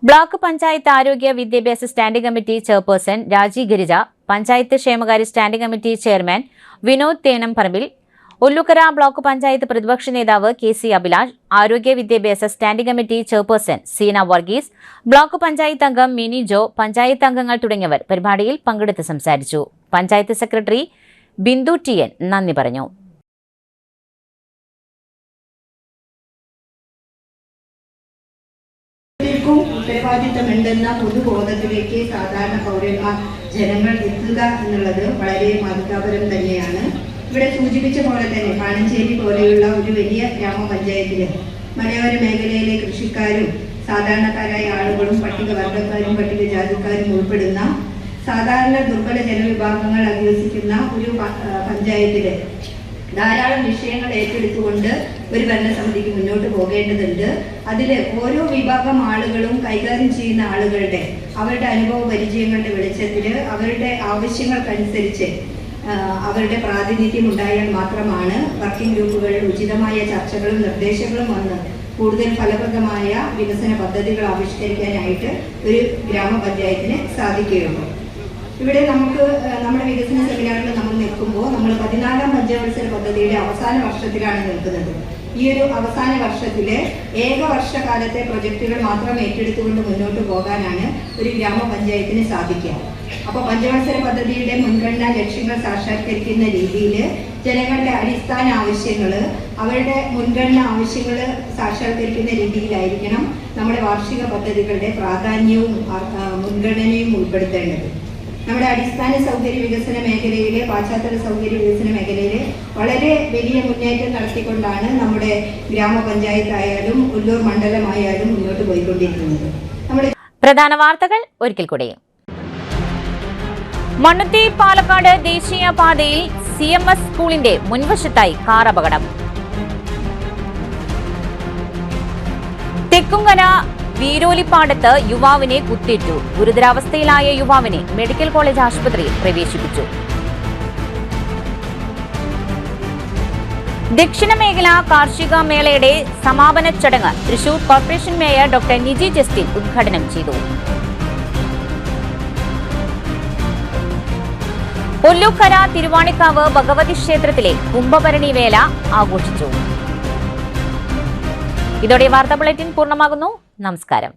A: ബ്ലോക്ക് പഞ്ചായത്ത് ആരോഗ്യ വിദ്യാഭ്യാസ സ്റ്റാൻഡിംഗ് കമ്മിറ്റി ചെയർപേഴ്സൺ രാജി ഗിരിജ, പഞ്ചായത്ത് ക്ഷേമകാര്യ standing committee chairman Vinod Thenamparambil, Ollukkara block panchayat പ്രതിപക്ഷ നേതാവ് KC അഭിലാഷ്, ആരോഗ്യ വിദ്യാഭ്യാസ standing committee chairperson Seena Varghese, block panchayat അംഗം മിനി ജോ, പഞ്ചായത്ത് അംഗങ്ങൾ തുടങ്ങിയവർ പരിപാടിയിൽ പങ്കെടുത്ത് സംസാരിച്ചു. പഞ്ചായത്ത് സെക്രട്ടറി ബിന്ദു TN നന്ദി പറഞ്ഞു.
C: ഉത്തരവാദിത്തമുണ്ടെന്ന പൊതുബോധത്തിലേക്ക് സാധാരണ പൗരന്മാർ ജനങ്ങൾ എത്തുക എന്നുള്ളത് വളരെ മാതൃകാപരം തന്നെയാണ്. ഇവിടെ സൂചിപ്പിച്ച പോലെ തന്നെ പാണഞ്ചേരി പോലെയുള്ള ഒരു വലിയ ഗ്രാമപഞ്ചായത്തില് മലയോര മേഖലയിലെ കൃഷിക്കാരും സാധാരണക്കാരായ ആളുകളും പട്ടികവർഗക്കാരും പട്ടികജാതിക്കാരും ഉൾപ്പെടുന്ന സാധാരണ ദുർബല ജനവിഭാഗങ്ങൾ അധിവസിക്കുന്ന ഒരു പഞ്ചായത്തില് ധാരാളം വിഷയങ്ങൾ ഏറ്റെടുത്തുകൊണ്ട് ഒരു ഭരണസമിതിക്ക് മുന്നോട്ട് പോകേണ്ടതുണ്ട്. അതിൽ ഓരോ വിഭാഗം ആളുകളും കൈകാര്യം ചെയ്യുന്ന ആളുകളുടെ അവരുടെ അനുഭവ പരിചയങ്ങളുടെ വെളിച്ചത്തിൽ അവരുടെ ആവശ്യങ്ങൾക്കനുസരിച്ച് അവരുടെ പ്രാതിനിധ്യം ഉണ്ടായാൽ മാത്രമാണ് വർക്കിംഗ് ഗ്രൂപ്പുകളിൽ ഉചിതമായ ചർച്ചകളും നിർദ്ദേശങ്ങളും വന്ന് കൂടുതൽ ഫലപ്രദമായ വികസന പദ്ധതികൾ ആവിഷ്കരിക്കാനായിട്ട് ഒരു ഗ്രാമപഞ്ചായത്തിന് സാധിക്കുകയുള്ളൂ. ഇവിടെ നമുക്ക് നമ്മുടെ വികസന സെമിനാറിൽ നമ്മൾ നിൽക്കുമ്പോൾ നമ്മൾ 14ാം പഞ്ചവത്സര പദ്ധതിയുടെ അവസാന വർഷത്തിലാണ് നിൽക്കുന്നത്. ഈ ഒരു അവസാന വർഷത്തിലെ ഏകവർഷകാലത്തെ പ്രൊജക്ടുകൾ മാത്രം ഏറ്റെടുത്തുകൊണ്ട് മുന്നോട്ട് പോകാനാണ് ഒരു ഗ്രാമപഞ്ചായത്തിന് സാധിക്കുക. അപ്പോൾ പഞ്ചവത്സര പദ്ധതിയുടെ മുൻഗണനാ ലക്ഷ്യങ്ങൾ സാക്ഷാത്കരിക്കുന്ന രീതിയിൽ ജനങ്ങളുടെ അടിസ്ഥാന ആവശ്യങ്ങൾ, അവരുടെ മുൻഗണനാ ആവശ്യങ്ങൾ സാക്ഷാത്കരിക്കുന്ന രീതിയിലായിരിക്കണം നമ്മുടെ വാർഷിക പദ്ധതികളുടെ പ്രാധാന്യവും മുൻഗണനയും ഉൾപ്പെടുത്തേണ്ടത്. നമ്മുടെ അടിസ്ഥാന സൗകര്യ വികസന മേഖലയിലെ പാശ്ചാത്യ സൗകര്യ വികസന മേഖലയിലെ വളരെ വലിയ മുന്നേറ്റം നടത്തിക്കൊണ്ടാണ് നമ്മുടെ ഗ്രാമപഞ്ചായത്തായാലും ഉള്ളൂർ മണ്ഡലമായാലും മുന്നോട്ട് പോയിക്കൊണ്ടിരിക്കുന്നത്. നമ്മുടെ
A: പ്രധാന വാർത്തകൾ ഒരിക്കൽ കൂടി. മണ്ണുത്തി പാലക്കാട് ദേശീയ പാതയിൽ CMS സ്കൂളിന്റെ മുൻവശത്തായി കാർ അപകടം. തെക്കുംകര വീരോലിപ്പാടത്ത് യുവാവിനെ കുത്തേറ്റു. ഗുരുതരാവസ്ഥയിലായ യുവാവിനെ മെഡിക്കൽ കോളേജ് ആശുപത്രിയിൽ പ്രവേശിപ്പിച്ചു. ദക്ഷിണ മേഖല കാർഷിക മേളയുടെ സമാപന ചടങ്ങ് Thrissur corporation mayor doctor Niji Justin ഉദ്ഘാടനം ചെയ്തു. ഒല്ലുക്കര തിരുവാണിക്കാവ് ഭഗവതി ക്ഷേത്രത്തിലെ കുംഭഭരണി വേല ആഘോഷിച്ചു. ഇതോടെ വാർത്താ ബുള്ളറ്റിൻ പൂർണ്ണമാകുന്നു. നമസ്കാരം.